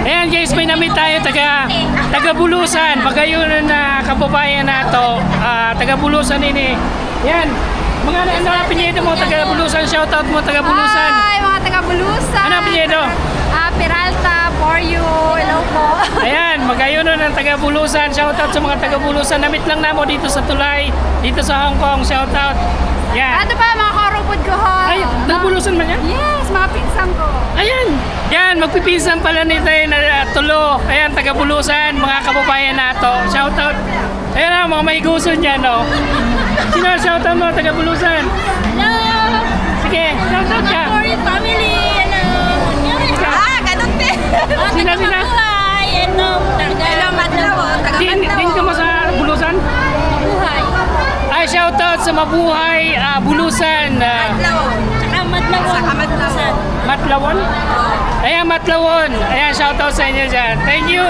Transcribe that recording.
Ayan guys, may namit tayo taga Bulusan. Magayunan na kababayan nato. Taga Bulusan ini. Yan. Mga ano apelyido mo taga Bulusan? Shoutout mo taga Bulusan. Hi, mga taga Bulusan. Ano apelyido? Peralta, for you. Hello po. Ayan, magayunan ng taga Bulusan. Shoutout sa mga taga Bulusan. Namit lang namo dito sa Tulay, dito sa Hong Kong. Shoutout. Yan. Ano pa, mga karupod ko ho? Ay, taga Bulusan man yan? Yes, mga pinsan ko. Ayan. Yan, magpipinsan pala nito na Tulo. Ayan, taga Bulusan, mga kababayan nato. Shoutout. Ayan na, mga may gusto niya, no? Sino shoutout mo, taga Bulusan? Hello! Sige, shoutout ka. For your family, hello! Ganun din! Sino? Mabuhay! Hello, Madlaw! Din ka mo sa Bulusan? Mabuhay! Ay, shoutout sa Mabuhay, Bulusan. Saka Madlaw! Matlawon? Ayan, Matlawon. Ayan, shoutout sa inyo dyan. Thank you.